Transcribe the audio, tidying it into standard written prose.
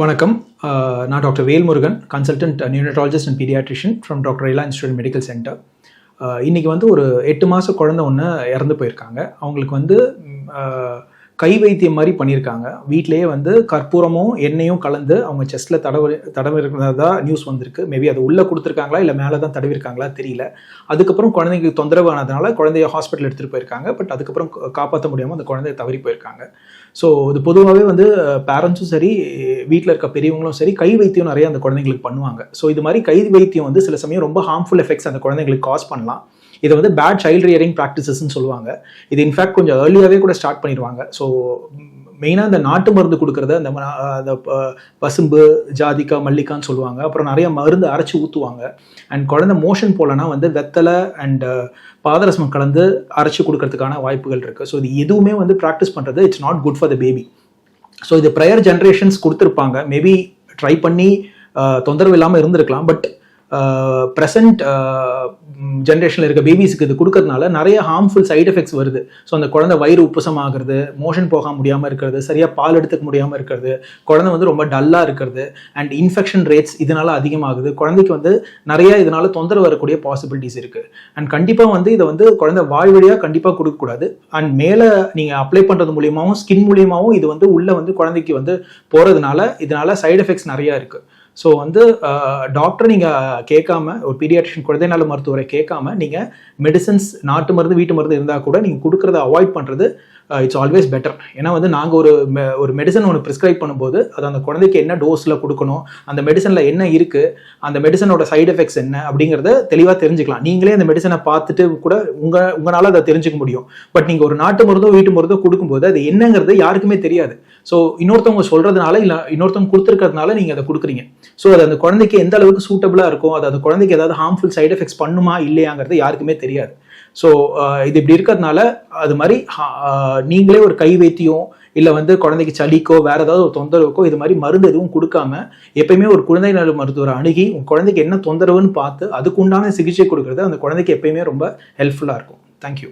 வணக்கம். நான் doctor Velmurugan, consultant neonatologist and paediatrician from doctor Rela institute medical centre. இன்றைக்கி ஒரு 8 மாத குழந்தை ஒன்று இறந்து போயிருக்காங்க. அவங்களுக்கு கை வைத்தியம் மாதிரி பண்ணியிருக்காங்க. வீட்டிலேயே கற்பூரமும் எண்ணெயும் கலந்து அவங்க செஸ்ட்டில் தடவிருக்கிறதா நியூஸ் வந்திருக்கு. மேபி அது உள்ளே கொடுத்துருக்காங்களா இல்லை மேலே தான் தடவிருக்காங்களா தெரியல. அதுக்கப்புறம் குழந்தைக்கு தொந்தரவு ஆனதுனால குழந்தைய ஹாஸ்பிட்டல் எடுத்துகிட்டு போயிருக்காங்க. பட் அதுக்கப்புறம் காப்பாற்ற முடியாமல் அந்த குழந்தைய தவறி போயிருக்காங்க. ஸோ இது பொதுவாகவே பேரண்ட்ஸும் சரி, வீட்டில் இருக்க பெரியவங்களும் சரி, கை வைத்தியம் நிறைய அந்த குழந்தைங்களுக்கு பண்ணுவாங்க. ஸோ இது மாதிரி கை வைத்தியம் சில சமயம் ரொம்ப ஹார்ம்ஃபுல் எஃபெக்ட்ஸ் அந்த குழந்தைங்களுக்கு காஸ் பண்ணலாம். இதை பேட் சைல்ட் ரியரிங் ப்ராக்டிசஸ்ன்னு சொல்லுவாங்க. இது இன்ஃபேக்ட் கொஞ்சம் ஏர்லியாகவே கூட ஸ்டார்ட் பண்ணிடுவாங்க. ஸோ மெயினாக இந்த நாட்டு மருந்து கொடுக்குறத, அந்த பசும்பு, ஜாதிக்கா, மல்லிக்கான்னு சொல்லுவாங்க. அப்புறம் நிறைய மருந்து அரைச்சி ஊற்றுவாங்க. அண்ட் குழந்தை மோஷன் போலனா வெத்தலை அண்ட் பாதரசம் கலந்து அரைச்சி கொடுக்கறதுக்கான வாய்ப்புகள் இருக்குது. ஸோ இது எதுவுமே ப்ராக்டிஸ் பண்ணுறது it's not good for the baby. So இது ப்ரையர் ஜென்ரேஷன்ஸ் கொடுத்துருப்பாங்க. மேபி ட்ரை பண்ணி தொந்தரவு இல்லாமல் இருந்திருக்கலாம். பட் ப்ரெசன்ட் ஜென்ரேஷனில் இருக்க பேபிஸுக்கு இது கொடுக்கறதுனால நிறைய ஹார்ம்ஃபுல் சைட் எஃபெக்ட்ஸ் வருது. ஸோ அந்த குழந்தை வயிறு உப்புசம் ஆகிறது, மோஷன் போக முடியாமல் இருக்கிறது, சரியாக பால் எடுத்துக்க முடியாமல் இருக்கிறது, குழந்தை ரொம்ப டல்லாக இருக்கிறது, அண்ட் இன்ஃபெக்ஷன் ரேட்ஸ் இதனால் அதிகமாகுது. குழந்தைக்கு நிறைய இதனால் தொந்தரவு வரக்கூடிய பாசிபிலிட்டிஸ் இருக்குது. அண்ட் கண்டிப்பாக இதை குழந்தை வாய் வழியாக கண்டிப்பாக கொடுக்கக்கூடாது. அண்ட் மேலே நீங்கள் அப்ளை பண்ணுறது மூலியமாகவும் ஸ்கின் மூலியமாகவும் இது உள்ளே குழந்தைக்கு போகிறதுனால இதனால் சைட் எஃபெக்ட்ஸ் நிறையா இருக்குது. ஸோ டாக்டர் நீங்கள் கேட்காம, ஒரு பீடியாட்ரிஷியன் குழந்தை நல மருத்துவரை கேட்காம நீங்கள் மெடிசன்ஸ், நாட்டு மருந்து, வீட்டு மருந்து இருந்தால் கூட நீங்கள் கொடுக்குறத அவாய்ட் பண்ணுறது இட்ஸ் ஆல்வேஸ் பெட்டர். ஏன்னா நாங்கள் ஒரு மெடிசன் ஒன்று ப்ரிஸ்கிரைப் பண்ணும்போது அது அந்த குழந்தைக்கு என்ன டோஸில் கொடுக்கணும், அந்த மெடிசனில் என்ன இருக்குது, அந்த மெடிசனோட சைடு எஃபெக்ட்ஸ் என்ன அப்படிங்கிறத தெளிவாக தெரிஞ்சுக்கலாம். நீங்களே அந்த மெடிசனை பார்த்துட்டு கூட உங்களால் அதை தெரிஞ்சுக்க முடியும். பட் நீங்கள் ஒரு நாட்டு மருந்தோ வீட்டு மருந்தோ கொடுக்கும்போது அது என்னங்கிறது யாருக்குமே தெரியாது. ஸோ இன்னொருத்தவங்க சொல்கிறதுனால இல்லை இன்னொருத்தவங்க கொடுத்துருக்கிறதுனால நீங்கள் அதை கொடுக்குறீங்க. ஸோ அது அந்த குழந்தைக்கு எந்த அளவுக்கு சூட்டபிளாக இருக்கும், அது அந்த குழந்தைக்கு ஏதாவது ஹார்ம்ஃபுல் சைடு எஃபெக்ட்ஸ் பண்ணுமா இல்லையாங்கிறது யாருக்குமே தெரியாது. ஸோ இது இப்படி இருக்கிறதுனால அது மாதிரி நீங்களே ஒரு கை வைத்தியம் இல்லை குழந்தைக்கு சளிக்கோ வேற ஏதாவது ஒரு தொந்தரவுக்கோ இது மாதிரி மருந்து எதுவும் கொடுக்காம எப்பயுமே ஒரு குழந்தை நல மருத்துவரை அணுகி உங்கள் குழந்தைக்கு என்ன தொந்தரவுன்னு பார்த்து அதுக்கு உண்டான சிகிச்சை கொடுக்கறது அந்த குழந்தைக்கு எப்பயுமே ரொம்ப ஹெல்ப்ஃபுல்லாக இருக்கும். தேங்க்யூ.